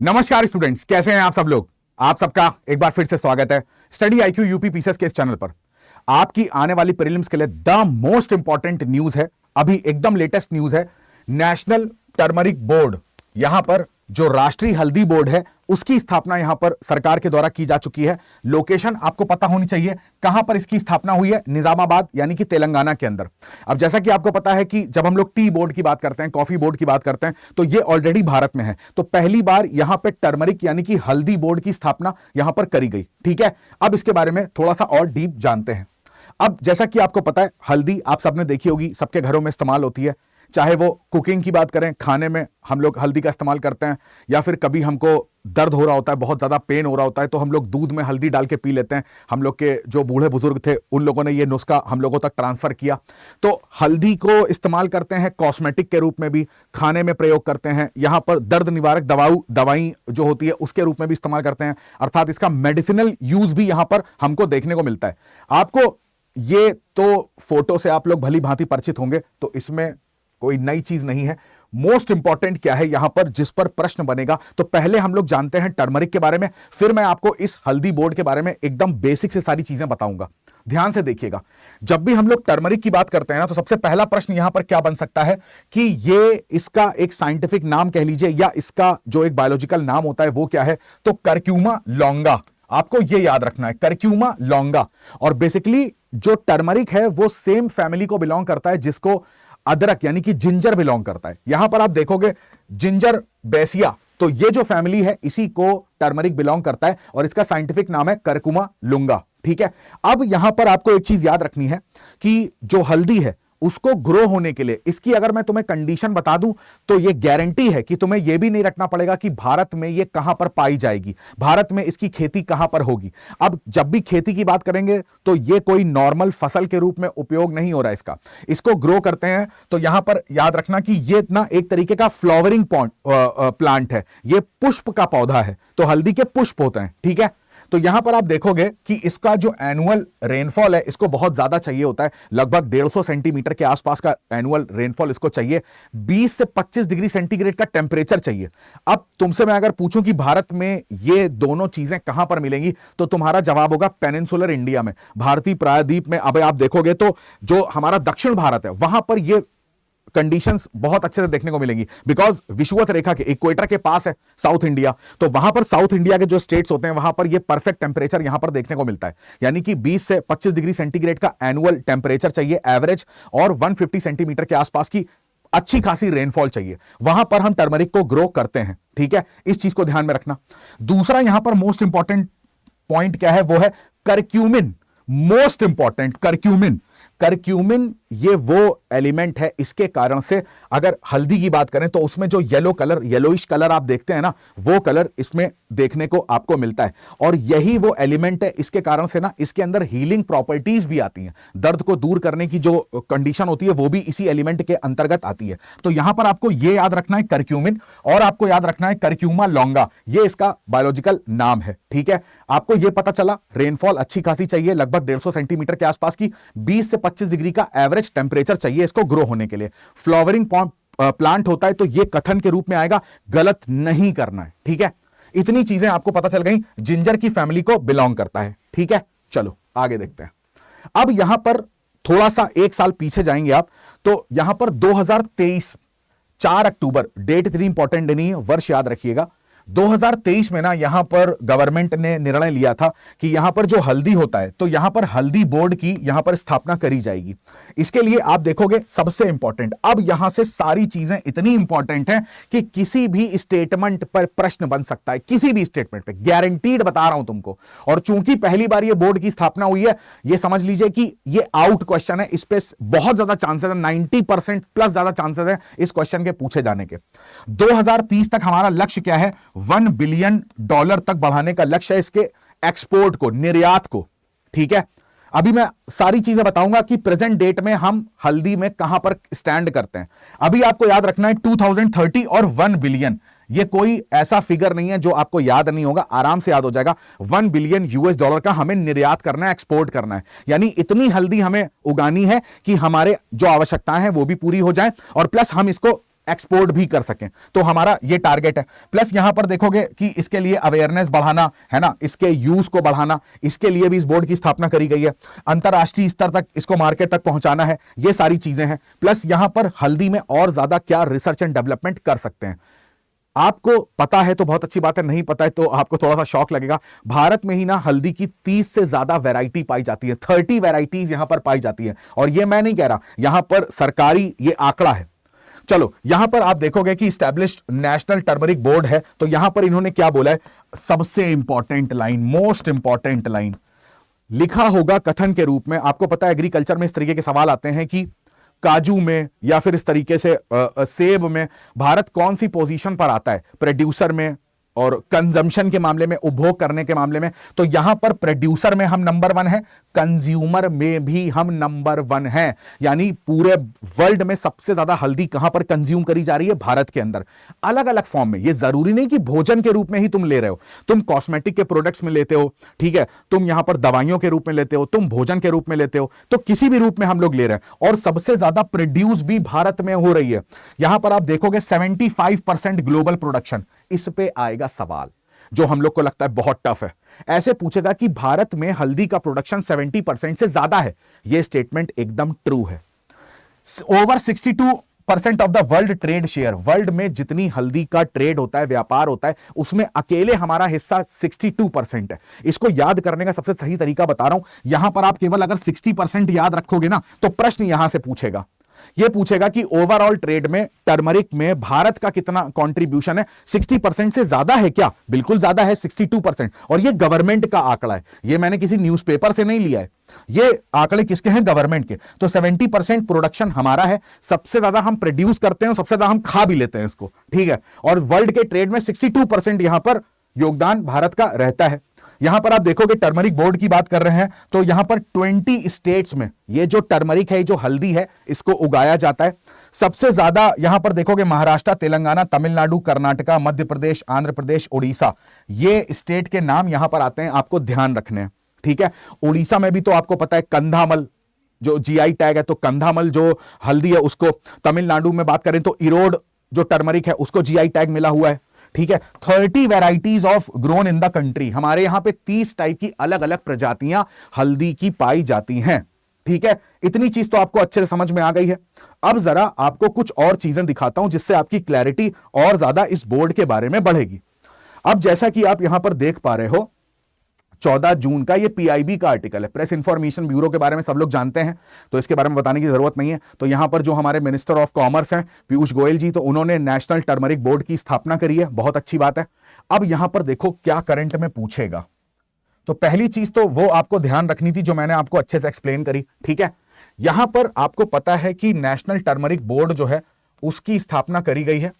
नमस्कार स्टूडेंट्स, कैसे हैं आप सब लोग। आप सबका एक बार फिर से स्वागत है स्टडी आईक्यू यूपी पीसीएस के इस चैनल पर। आपकी आने वाली प्रीलिम्स के लिए द मोस्ट इंपॉर्टेंट न्यूज है, अभी एकदम लेटेस्ट न्यूज है। नेशनल टर्मरिक बोर्ड, यहां पर जो राष्ट्रीय हल्दी बोर्ड है उसकी स्थापना यहां पर सरकार के द्वारा की जा चुकी है। लोकेशन आपको पता होनी चाहिए, कहां पर इसकी स्थापना हुई है, निजामाबाद यानी कि तेलंगाना के अंदर। अब जैसा कि आपको पता है कि जब हम लोग टी बोर्ड की बात करते हैं, कॉफी बोर्ड की बात करते हैं, तो ये ऑलरेडी भारत में है। तो पहली बार यहां पर टर्मरिक यानी कि हल्दी बोर्ड की स्थापना यहां पर करी गई। ठीक है, अब इसके बारे में थोड़ा सा और डीप जानते हैं। अब जैसा कि आपको पता है, हल्दी आप सबने देखी होगी, सबके घरों में इस्तेमाल होती है। चाहे वो कुकिंग की बात करें, खाने में हम लोग हल्दी का इस्तेमाल करते हैं, या फिर कभी हमको दर्द हो रहा होता है, बहुत ज़्यादा पेन हो रहा होता है, तो हम लोग दूध में हल्दी डाल के पी लेते हैं। हम लोग के जो बूढ़े बुजुर्ग थे उन लोगों ने ये नुस्खा हम लोगों तक ट्रांसफर किया। तो हल्दी को इस्तेमाल करते हैं कॉस्मेटिक के रूप में भी, खाने में प्रयोग करते हैं, यहाँ पर दर्द निवारक दवाई जो होती है उसके रूप में भी इस्तेमाल करते हैं। अर्थात इसका मेडिसिनल यूज भी यहाँ पर हमको देखने को मिलता है। आपको ये तो फोटो से आप लोग भली भांति परिचित होंगे, तो इसमें कोई नई चीज नहीं है। मोस्ट इंपॉर्टेंट क्या है यहां पर, जिस पर प्रश्न बनेगा, तो पहले हम लोग जानते हैं टर्मरिक के बारे में, फिर मैं आपको इस हल्दी बोर्ड के बारे में एकदम बेसिक से सारी चीजें बताऊंगा। ध्यान से देखिएगा, जब भी हम लोग टर्मरिक की बात करते हैं ना, तो सबसे पहला प्रश्न यहां पर क्या बन सकता है कि ये इसका एक साइंटिफिक नाम कह लीजिए, या इसका जो एक बायोलॉजिकल नाम होता है वो क्या है, तो करक्यूमा लॉन्गा। आपको ये याद रखना है, करक्यूमा लॉन्गा। और बेसिकली जो टर्मरिक है वो सेम फैमिली को बिलोंग करता है जिसको अदरक यानी कि जिंजर बिलोंग करता है। यहां पर आप देखोगे जिंजर बेसिया, तो ये जो फैमिली है इसी को टर्मरिक बिलोंग करता है, और इसका साइंटिफिक नाम है करकुमा लुंगा। ठीक है, अब यहां पर आपको एक चीज याद रखनी है कि जो हल्दी है उसको ग्रो होने के लिए, इसकी अगर मैं तुम्हें कंडीशन बता दूं, तो ये गारंटी है कि तुम्हें यह भी नहीं रखना पड़ेगा कि भारत में ये कहां पर पाई जाएगी, भारत में इसकी खेती कहां पर होगी। अब जब भी खेती की बात करेंगे तो ये कोई नॉर्मल फसल के रूप में उपयोग नहीं हो रहा है इसको ग्रो करते हैं। तो यहां पर याद रखना कि ये ना एक तरीके का फ्लावरिंग प्लांट है, ये पुष्प का पौधा है, तो हल्दी के पुष्प होते हैं। ठीक है, तो यहां पर आप देखोगे कि इसका जो एनुअल रेनफॉल है इसको बहुत ज्यादा चाहिए होता है, लगभग 150 सेंटीमीटर के आसपास का एनुअल रेनफॉल इसको चाहिए। 20 से 25 डिग्री सेंटीग्रेड का टेम्परेचर चाहिए। अब तुमसे मैं अगर पूछूं कि भारत में ये दोनों चीजें कहां पर मिलेंगी, तो तुम्हारा जवाब होगा पेनिनसुलर इंडिया में, भारतीय प्रायद्वीप में। अब आप देखोगे तो जो हमारा दक्षिण भारत है वहां पर ये कंडीशंस बहुत अच्छे से देखने को मिलेंगी, बिकॉज विषुवत रेखा के इक्वेटर के पास है साउथ इंडिया, तो वहां पर साउथ इंडिया के जो स्टेट्स होते हैं वहां पर ये परफेक्ट टेम्परेचर यहां पर देखने को मिलता है। यानी कि 20 से 25 डिग्री सेंटीग्रेड का एनुअल टेम्परेचर चाहिए एवरेज, और 150 सेंटीमीटर के आसपास की अच्छी खासी रेनफॉल चाहिए। वहां पर हम टर्मरिक को ग्रो करते हैं। ठीक है, इस चीज को ध्यान में रखना। दूसरा यहां पर मोस्ट इंपॉर्टेंट पॉइंट क्या है, वो है curcumin. Most important, curcumin. Curcumin ये वो एलिमेंट है, इसके कारण से अगर हल्दी की बात करें तो उसमें जो येलो कलर, येलोइश कलर आप देखते हैं ना, वो कलर इसमें देखने को आपको मिलता है, और यही वो एलिमेंट है, इसके कारण से ना इसके अंदर हीलिंग प्रॉपर्टीज भी आती हैं। दर्द को दूर करने की जो कंडीशन होती है वो भी इसी एलिमेंट के अंतर्गत आती है। तो यहां पर आपको यह याद रखना है करक्यूमिन, और आपको याद रखना है करक्यूमा लॉन्गा, ये इसका बायोलॉजिकल नाम है। ठीक है, आपको यह पता चला रेनफॉल अच्छी खासी चाहिए, लगभग 150 सेंटीमीटर के आसपास की, 20 से 25 डिग्री का एवरेज टेम्परेचर चाहिए इसको ग्रो होने के लिए। फ्लावरिंग प्लांट होता है, तो यह कथन के रूप में आएगा, गलत नहीं करना है। ठीक है, इतनी चीजें आपको पता चल गई, जिंजर की फैमिली को बिलोंग करता है। ठीक है, चलो आगे देखते हैं। अब यहां पर थोड़ा सा एक साल पीछे जाएंगे आप, तो यहां पर 2023 4 अक्टूबर, डेट इतनी इंपॉर्टेंट नहीं है, वर्ष याद रखिएगा। 2023 में ना यहां पर गवर्नमेंट ने निर्णय लिया था कि यहां पर जो हल्दी होता है, तो यहां पर हल्दी बोर्ड की यहां पर स्थापना करी जाएगी। इसके लिए आप देखोगे सबसे इंपॉर्टेंट, अब यहां से सारी चीजें इतनी इंपॉर्टेंट हैं कि किसी भी स्टेटमेंट पर प्रश्न बन सकता है, किसी भी स्टेटमेंट पे, गारंटीड बता रहा हूं तुमको। और चूंकि पहली बार ये बोर्ड की स्थापना हुई है, ये समझ लीजिए कि ये आउट क्वेश्चन है, इस पे बहुत ज्यादा चांसेस है, 90% प्लस ज्यादा चांसेस है इस क्वेश्चन के पूछे जाने के। 2030 तक हमारा लक्ष्य क्या है, $1 बिलियन तक बढ़ाने का लक्ष्य है इसके एक्सपोर्ट को, निर्यात को। ठीक है, अभी मैं सारी चीजें बताऊंगा कि प्रेजेंट डेट में हम हल्दी में कहां पर स्टैंड करते हैं। अभी आपको याद रखना है 2030 और 1 बिलियन, ये कोई ऐसा फिगर नहीं है जो आपको याद नहीं होगा, आराम से याद हो जाएगा। $1 बिलियन का हमें निर्यात करना है, एक्सपोर्ट करना है, यानी इतनी हल्दी हमें उगानी है कि हमारे जो आवश्यकताएं हैं वो भी पूरी हो जाए, और प्लस हम इसको एक्सपोर्ट भी कर सकें। तो हमारा ये टारगेट है। प्लस यहां पर देखोगे कि इसके लिए अवेयरनेस बढ़ाना है ना, इसके यूज को बढ़ाना, इसके लिए भी इस बोर्ड की स्थापना करी गई है। अंतरराष्ट्रीय स्तर तक इसको मार्केट तक पहुंचाना है, ये सारी चीजें हैं। प्लस यहां पर हल्दी में और ज्यादा क्या रिसर्च एंड डेवलपमेंट कर सकते हैं। आपको पता है तो बहुत अच्छी बात है, नहीं पता है तो आपको थोड़ा सा शॉक लगेगा। भारत में ही ना हल्दी की 30 से ज्यादा वैरायटी पाई जाती है, 30 वैरायटीज यहां पर पाई जाती है। और ये मैं नहीं कह रहा, यहां पर सरकारी ये आंकड़ा है। चलो यहां पर आप देखोगे कि स्टैब्लिश्ड नेशनल टर्मरिक बोर्ड है, तो यहां पर इन्होंने क्या बोला है, सबसे important line, most important line लिखा होगा कथन के रूप में। आपको पता है एग्रीकल्चर में इस तरीके के सवाल आते हैं कि काजू में या फिर इस तरीके से सेब में भारत कौन सी पोजीशन पर आता है, प्रोड्यूसर में और कंजम्पशन के मामले में, उपभोग करने के मामले में। तो यहां पर प्रोड्यूसर में हम नंबर 1 है, कंज्यूमर में भी हम नंबर 1 है। यानी पूरे वर्ल्ड में सबसे ज्यादा हल्दी कहां पर कंज्यूम करी जा रही है, भारत के अंदर, अलग अलग फॉर्म में। ये जरूरी नहीं कि भोजन के रूप में ही तुम ले रहे हो, तुम कॉस्मेटिक के प्रोडक्ट्स में लेते हो, ठीक है, तुम यहां पर दवाइयों के रूप में लेते हो, तुम भोजन के रूप में लेते हो, तो किसी भी रूप में हम लोग ले रहे हैं। और सबसे ज्यादा प्रोड्यूस भी भारत में हो रही है। यहां पर आप देखोगे 75% ग्लोबल प्रोडक्शन। इस पे आएगा सवाल जो हम लोग को लगता है बहुत टफ है। ऐसे पूछेगा कि भारत में हल्दी का प्रोडक्शन 70% से ज्यादा है। यह स्टेटमेंट एकदम ट्रू है। Over 62% of the world trade share, world में जितनी हल्दी का ट्रेड होता है, व्यापार होता है, उसमें अकेले हमारा हिस्सा 62% है। इसको याद करने का सबसे सही तरीका बता रहा हूं। यहां पर आप केवल अगर 60% याद रखोगे ना, तो प्रश्न यहां से पूछेगा, यह पूछेगा कि ओवरऑल ट्रेड में टर्मरिक में भारत का कितना कंट्रीब्यूशन है। 60% से ज्यादा है क्या? बिल्कुल ज्यादा है, 62%। और यह गवर्नमेंट का आंकड़ा है, यह मैंने किसी न्यूज़पेपर से नहीं लिया है, ये आंकड़े किसके हैं? गवर्नमेंट के। तो 70% प्रोडक्शन हमारा है, सबसे ज्यादा हम प्रोड्यूस करते हैं, सबसे ज्यादा हम खा भी लेते हैं इसको, ठीक है। और वर्ल्ड के ट्रेड में 62% यहां पर योगदान भारत का रहता है। यहां पर आप देखोगे टर्मरिक बोर्ड की बात कर रहे हैं, तो यहां पर 20 स्टेट्स में ये जो टर्मरिक है, जो हल्दी है, इसको उगाया जाता है। सबसे ज्यादा यहां पर देखोगे महाराष्ट्र, तेलंगाना, तमिलनाडु, कर्नाटका, मध्य प्रदेश, आंध्र प्रदेश, उड़ीसा, ये स्टेट के नाम यहां पर आते हैं, आपको ध्यान रखने हैं, ठीक है। उड़ीसा में भी तो आपको पता है कंधामल जो जीआई टैग है, तो कंधामल जो हल्दी है उसको। तमिलनाडु में बात करें तो इरोड जो टर्मरिक है उसको जीआई टैग मिला हुआ है, ठीक है। 30 varieties of grown in the country, हमारे यहां पे 30 टाइप की अलग अलग प्रजातियां हल्दी की पाई जाती हैं, ठीक है। इतनी चीज तो आपको अच्छे से समझ में आ गई है। अब जरा आपको कुछ और चीजें दिखाता हूं जिससे आपकी क्लैरिटी और ज्यादा इस बोर्ड के बारे में बढ़ेगी। अब जैसा कि आप यहां पर देख पा रहे हो, 14 जून का ये पीआईबी का आर्टिकल है, प्रेस इंफॉर्मेशन ब्यूरो के बारे में सब लोग जानते हैं, तो इसके बारे में बताने की जरूरत नहीं है। तो यहां पर जो हमारे मिनिस्टर ऑफ कॉमर्स हैं पीयूष गोयल जी, तो उन्होंने नेशनल टर्मरिक बोर्ड की स्थापना करी है, बहुत अच्छी बात है। अब यहां पर देखो क्या करंट में पूछेगा। तो पहली चीज तो वो आपको ध्यान रखनी थी जो मैंने आपको अच्छे से एक्सप्लेन करी, ठीक है। यहां पर आपको पता है कि नेशनल टर्मरिक बोर्ड जो है उसकी स्थापना करी गई है।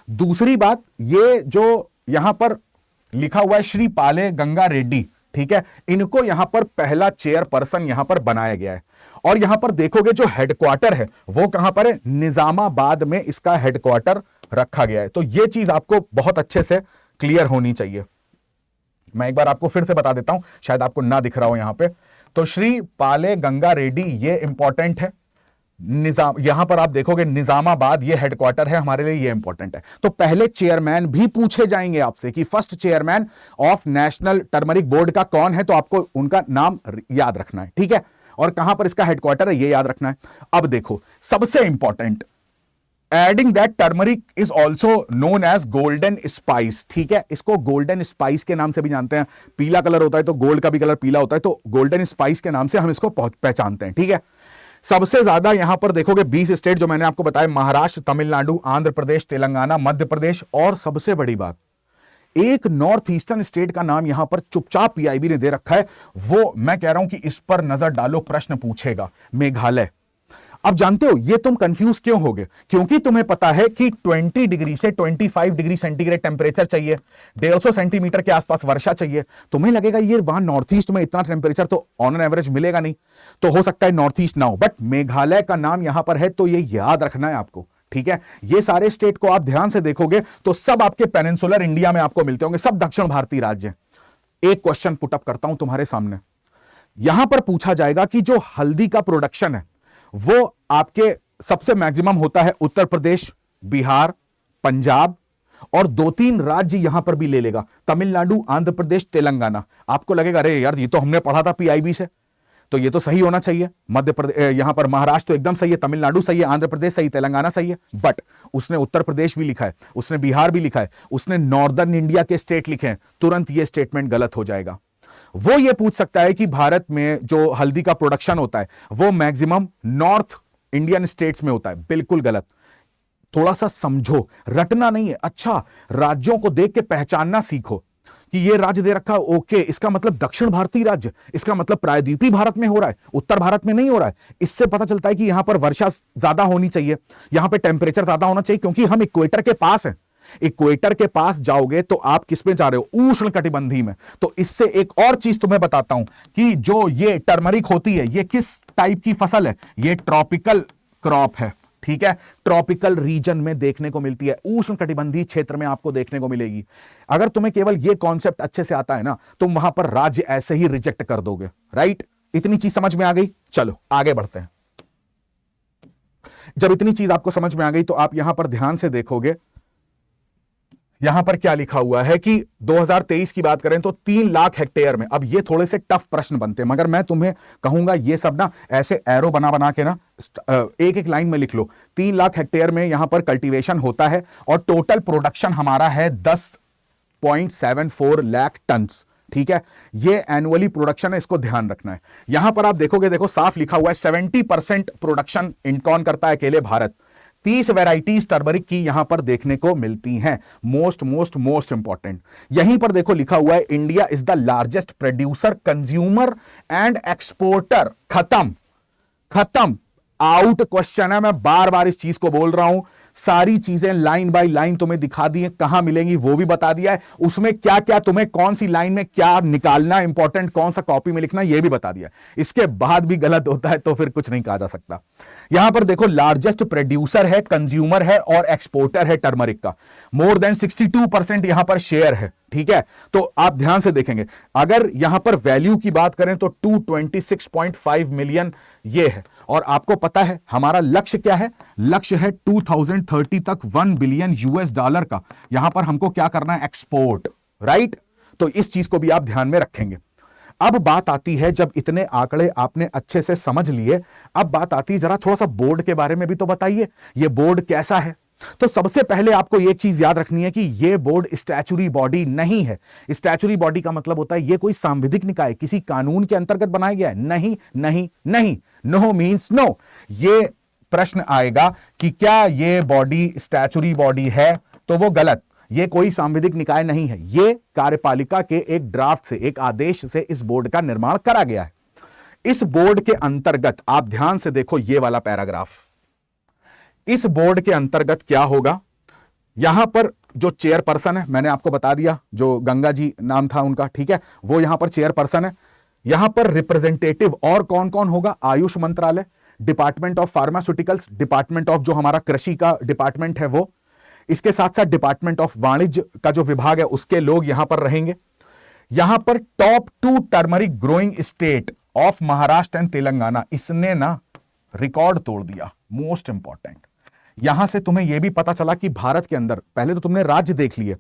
दूसरी बात, ये जो यहां पर लिखा हुआ है श्री पाले गंगा रेड्डी, ठीक है, इनको यहां पर पहला चेयरपर्सन यहां पर बनाया गया है। और यहां पर देखोगे जो हेडक्वार्टर है वो कहां पर है? निजामाबाद में इसका हेडक्वार्टर रखा गया है। तो यह चीज आपको बहुत अच्छे से क्लियर होनी चाहिए। मैं एक बार आपको फिर से बता देता हूं, शायद आपको ना दिख रहा हो यहां पे। तो श्री पाले गंगा रेड्डी ये इंपॉर्टेंट है। निजाम, यहां पर आप देखोगे निजामाबाद ये हेडक्वार्टर है, हमारे लिए ये इंपॉर्टेंट है। तो पहले चेयरमैन भी पूछे जाएंगे आपसे कि first chairman of national turmeric board का कौन है, तो आपको उनका नाम याद रखना है, ठीक है। और कहां पर इसका हेडक्वार्टर है ये याद रखना है। अब देखो सबसे important, adding that turmeric is also known as golden spice, ठीक है। इसको गोल्डन स्पाइस के नाम से भी जानते हैं। पीला कलर होता है तो गोल्ड का भी कलर पीला होता है, तो गोल्डन स्पाइस के नाम से हम इसको पहचानते हैं, ठीक है। सबसे ज्यादा यहां पर देखोगे 20 स्टेट जो मैंने आपको बताया, महाराष्ट्र, तमिलनाडु, आंध्र प्रदेश, तेलंगाना, मध्य प्रदेश, और सबसे बड़ी बात, एक नॉर्थ ईस्टर्न स्टेट का नाम यहां पर चुपचाप पीआईबी ने दे रखा है। वो मैं कह रहा हूं कि इस पर नजर डालो, प्रश्न पूछेगा, मेघालय। अब जानते हो ये तुम कंफ्यूज क्यों होगे? क्योंकि तुम्हें पता है कि 20 डिग्री से 25 डिग्री सेंटीग्रेड टेम्परेचर चाहिए, 150 सेंटीमीटर के आसपास वर्षा चाहिए। तुम्हें लगेगा ये वहां नॉर्थ ईस्ट में इतना टेम्परेचर तो ऑन एन एवरेज मिलेगा नहीं, तो हो सकता है नॉर्थ ईस्ट ना हो, बट मेघालय का नाम यहां पर है, तो ये याद रखना है आपको, ठीक है। ये सारे स्टेट को आप ध्यान से देखोगे तो सब आपके पेनिनसुलर इंडिया में आपको मिलते होंगे, सब दक्षिण भारतीय राज्य। एक क्वेश्चन पुटअप करता हूं तुम्हारे सामने, यहां पर पूछा जाएगा कि जो हल्दी का प्रोडक्शन है वो आपके सबसे मैक्सिमम होता है उत्तर प्रदेश, बिहार, पंजाब और 2-3 राज्य यहां पर भी ले लेगा, तमिलनाडु, आंध्र प्रदेश, तेलंगाना। आपको लगेगा अरे यार ये तो हमने पढ़ा था पीआईबी से, तो ये तो सही होना चाहिए। मध्य प्रदेश, यहां पर महाराष्ट्र तो एकदम सही है, तमिलनाडु सही है, आंध्र प्रदेश सही, तेलंगाना सही है। बट उसने उत्तर प्रदेश भी लिखा है, उसने बिहार भी लिखा है, उसने नॉर्दर्न इंडिया के स्टेट लिखे हैं। तुरंत ये स्टेटमेंट गलत हो जाएगा। वो ये पूछ सकता है कि भारत में जो हल्दी का प्रोडक्शन होता है वो मैक्सिमम नॉर्थ इंडियन स्टेट्स में होता है। बिल्कुल गलत। थोड़ा सा समझो, रटना नहीं है। अच्छा, राज्यों को देख के पहचानना सीखो कि ये राज्य दे रखा है, ओके, इसका मतलब दक्षिण भारतीय राज्य, इसका मतलब प्रायद्वीपीय भारत में हो रहा है, उत्तर भारत में नहीं हो रहा है। इससे पता चलता है कि यहां पर वर्षा ज्यादा होनी चाहिए, यहां पर टेम्परेचर ज्यादा होना चाहिए, क्योंकि हम इक्वेटर के पास हैं। इक्वेटर के पास जाओगे तो आप किस में जा रहे हो? उष्ण कटिबंधीय में। तो इससे एक और चीज तुम्हें बताता हूं कि जो ये टर्मरिक होती है, ये किस टाइप की फसल है? ये ट्रॉपिकल क्रॉप है, ठीक है। ट्रॉपिकल रीजन में देखने को मिलती है, उष्ण कटिबंधीय क्षेत्र में आपको देखने को मिलेगी। अगर तुम्हें केवल ये कॉन्सेप्ट अच्छे से आता है ना, तुम वहां पर राज्य ऐसे ही रिजेक्ट कर दोगे, राइट? इतनी चीज समझ में आ गई? चलो आगे बढ़ते हैं। जब इतनी चीज आपको समझ में आ गई तो आप यहां पर ध्यान से देखोगे, यहां पर क्या लिखा हुआ है कि 2023 की बात करें तो 3 लाख हेक्टेयर में। अब ये थोड़े से टफ प्रश्न बनते हैं, मगर मैं तुम्हें कहूंगा ये सब ना ऐसे एरो बना बना के ना एक एक लाइन में लिख लो। 3 लाख हेक्टेयर में यहां पर कल्टीवेशन होता है और टोटल प्रोडक्शन हमारा है 10.74 लाख टन्स, ठीक है। ये एनुअली प्रोडक्शन है, इसको ध्यान रखना है। यहां पर आप देखोगे, देखो साफ लिखा हुआ है 70% प्रोडक्शन कौन करता है? अकेले भारत। 30 वैराइटीज टर्मरिक की यहां पर देखने को मिलती हैं। मोस्ट इंपॉर्टेंट यहीं पर देखो लिखा हुआ है, India is the largest producer, consumer and exporter. खत्म, आउट क्वेश्चन है। मैं बार बार इस चीज को बोल रहा हूं, सारी चीजें लाइन बाय लाइन तुम्हें दिखा दी है, कहां मिलेंगी वो भी बता दिया है, उसमें क्या क्या तुम्हें कौन सी लाइन में क्या निकालना इंपॉर्टेंट, कौन सा कॉपी में लिखना ये भी बता दिया है। इसके बाद भी गलत होता है तो फिर कुछ नहीं कहा जा सकता। यहां पर देखो लार्जेस्ट प्रोड्यूसर है, कंज्यूमर है और एक्सपोर्टर है टर्मरिक का। मोर देन 62% यहां पर शेयर है, ठीक है। तो आप ध्यान से देखेंगे, अगर यहां पर वैल्यू की बात करें तो 226.5 मिलियन ये है। और आपको पता है हमारा लक्ष्य क्या है? लक्ष्य है 2030 तक $1 बिलियन का। यहां पर हमको क्या करना है? Export, right? तो इस चीज को भी आप ध्यान में रखेंगे। अब बात आती है, जब इतने आंकड़े आपने अच्छे से समझ लिए, अब बात आती है जरा थोड़ा सा बोर्ड के बारे में भी तो बताइए, ये बोर्ड कैसा है? तो सबसे पहले आपको एक चीज याद रखनी है कि यह बोर्ड स्टैचुरी बॉडी नहीं है। स्टैचुरी बॉडी का मतलब होता है यह कोई सांविधिक निकाय, किसी कानून के अंतर्गत बनाया गया है। नहीं नहीं नहीं, नो मींस नो। ये प्रश्न आएगा कि क्या यह बॉडी स्टैचुरी बॉडी है, तो वो गलत। यह कोई सांविधिक निकाय नहीं है, यह कार्यपालिका के एक ड्राफ्ट से, एक आदेश से इस बोर्ड का निर्माण करा गया है। इस बोर्ड के अंतर्गत आप ध्यान से देखो यह वाला पैराग्राफ, इस बोर्ड के अंतर्गत क्या होगा? यहां पर जो चेयरपर्सन है, मैंने आपको बता दिया, जो गंगा जी नाम था उनका, ठीक है, वो यहां पर चेयरपर्सन है। यहां पर रिप्रेजेंटेटिव और कौन कौन होगा? आयुष मंत्रालय, department of pharmaceuticals, department of जो हमारा कृषि का डिपार्टमेंट है वो, इसके साथ साथ डिपार्टमेंट ऑफ वाणिज्य का जो विभाग है उसके लोग यहां पर रहेंगे। यहां पर top 2 turmeric growing state of Maharashtra and Telangana, इसने ना रिकॉर्ड तोड़ दिया। मोस्ट इंपॉर्टेंट, यहां से तुम्हें यह भी पता चला कि भारत के अंदर, पहले तो तुमने राज्य देख लिए,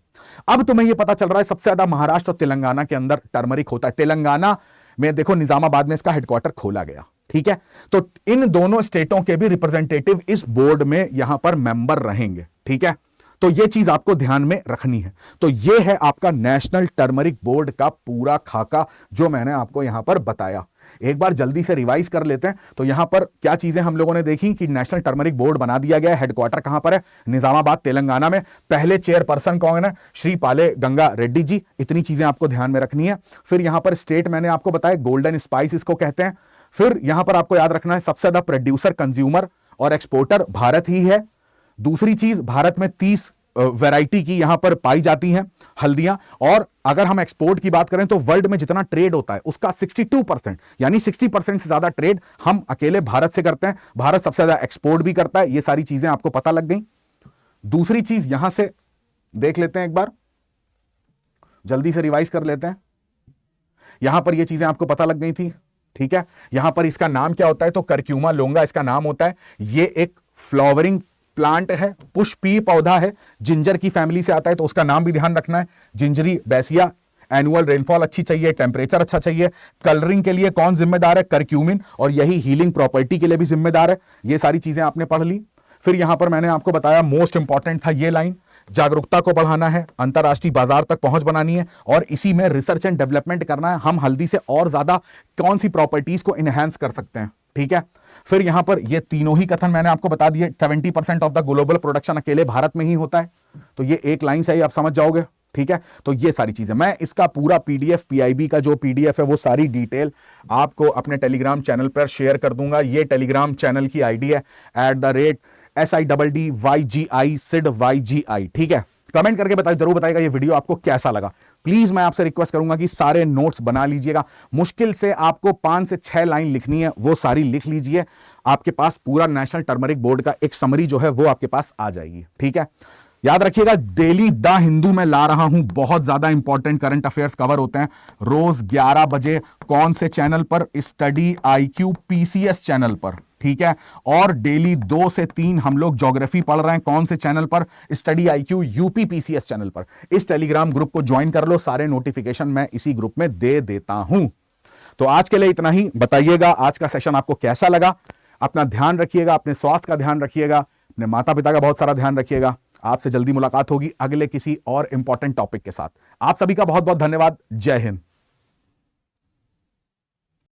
अब तुम्हें यह पता चल रहा है सबसे ज्यादा महाराष्ट्र और तेलंगाना के अंदर टर्मरिक होता है। तेलंगाना में देखो निजामाबाद में इसका हेडक्वार्टर खोला गया, ठीक है। तो इन दोनों स्टेटों के भी रिप्रेजेंटेटिव इस बोर्ड में यहां पर मेंबर रहेंगे, ठीक है। तो यह चीज आपको ध्यान में रखनी है। तो यह है आपका नेशनल टर्मरिक बोर्ड का पूरा खाका जो मैंने आपको यहां पर बताया। एक बार जल्दी से रिवाइज कर लेते हैं। तो यहां पर क्या चीजें हम लोगों ने देखी कि नेशनल टर्मरिक बोर्ड बना दिया गया है। हेडक्वार्टर कहां पर है? निजामाबाद, तेलंगाना में। पहले चेयरपर्सन कौन है? श्री पाले गंगा रेड्डी जी। इतनी चीजें आपको ध्यान में रखनी है। फिर यहां पर स्टेट मैंने आपको बताया, गोल्डन स्पाइस इसको कहते हैं। फिर यहां पर आपको याद रखना है सबसे ज्यादा प्रोड्यूसर, कंज्यूमर और एक्सपोर्टर भारत ही है। दूसरी चीज, भारत में 30 वैरायटी की यहां पर पाई जाती हैं हल्दियां। और अगर हम एक्सपोर्ट की बात करें तो वर्ल्ड में जितना ट्रेड होता है उसका 62%, यानी 60% से ज्यादा ट्रेड हम अकेले भारत से करते हैं। भारत सबसे ज्यादा एक्सपोर्ट भी करता है। ये सारी चीजें आपको पता लग गई। दूसरी चीज यहां से देख लेते हैं, एक बार जल्दी से रिवाइज कर लेते हैं। यहां पर ये चीजें आपको पता लग गई थी, ठीक है। यहां पर इसका नाम क्या होता है? तो करक्यूमा लोंगा इसका नाम होता है। ये एक फ्लावरिंग प्लांट है, पुष्पीय पौधा है, जिंजर की फैमिली से आता है, तो उसका नाम भी ध्यान रखना है, जिंजरी बैसिया। एनुअल रेनफॉल अच्छी चाहिए, टेम्परेचर अच्छा चाहिए। कलरिंग के लिए कौन जिम्मेदार है? करक्यूमिन, और यही हीलिंग प्रॉपर्टी के लिए भी जिम्मेदार है। ये सारी चीजें आपने पढ़ ली। फिर यहां पर मैंने आपको बताया मोस्ट इंपॉर्टेंट था ये लाइन, जागरूकता को बढ़ाना है, अंतरराष्ट्रीय बाजार तक पहुंच बनानी है, और इसी में रिसर्च एंड डेवलपमेंट करना है। हम हल्दी से और ज्यादा कौन सी प्रॉपर्टीज को इनहेंस कर सकते हैं, ठीक है। फिर यहां पर ये तीनों ही कथन मैंने आपको बता दिए। 70% ऑफ द ग्लोबल प्रोडक्शन अकेले भारत में ही होता है, तो ये एक लाइन से ही आप समझ जाओगे, ठीक है। तो ये सारी चीजें, मैं इसका पूरा पीडीएफ, पीआईबी का जो पीडीएफ है वो सारी डिटेल आपको अपने टेलीग्राम चैनल पर शेयर कर दूंगा। ये टेलीग्राम चैनल की आईडी है @SIDDYGI SIDYGI, ठीक है। कमेंट करके जरूर बताइएगा ये वीडियो आपको कैसा लगा। प्लीज मैं आपसे रिक्वेस्ट करूंगा कि सारे नोट्स बना लीजिएगा। मुश्किल से आपको 5 से 6 लाइन लिखनी है, वो सारी लिख लीजिए। आपके पास पूरा नेशनल टर्मरिक बोर्ड का एक समरी जो है वो आपके पास आ जाएगी, ठीक है। याद रखिएगा, डेली द हिंदू में ला रहा हूं, बहुत ज्यादा इंपॉर्टेंट करंट अफेयर्स कवर होते हैं रोज 11 बजे। कौन से चैनल पर? स्टडी IQ PCS चैनल पर, ठीक है। और डेली 2 से 3 हम लोग ज्योग्राफी पढ़ रहे हैं। कौन से चैनल पर? Study IQ UP PCS channel पर। इस टेलीग्राम ग्रुप को ज्वाइन कर लो, सारे नोटिफिकेशन मैं इसी ग्रुप में दे देता हूं। तो आज के लिए इतना ही। बताइएगा आज का सेशन आपको कैसा लगा। अपना ध्यान रखिएगा, अपने स्वास्थ्य का ध्यान रखिएगा, अपने माता पिता का बहुत सारा ध्यान रखिएगा। आपसे जल्दी मुलाकात होगी अगले किसी और इंपॉर्टेंट टॉपिक के साथ। आप सभी का बहुत बहुत धन्यवाद। जय हिंद।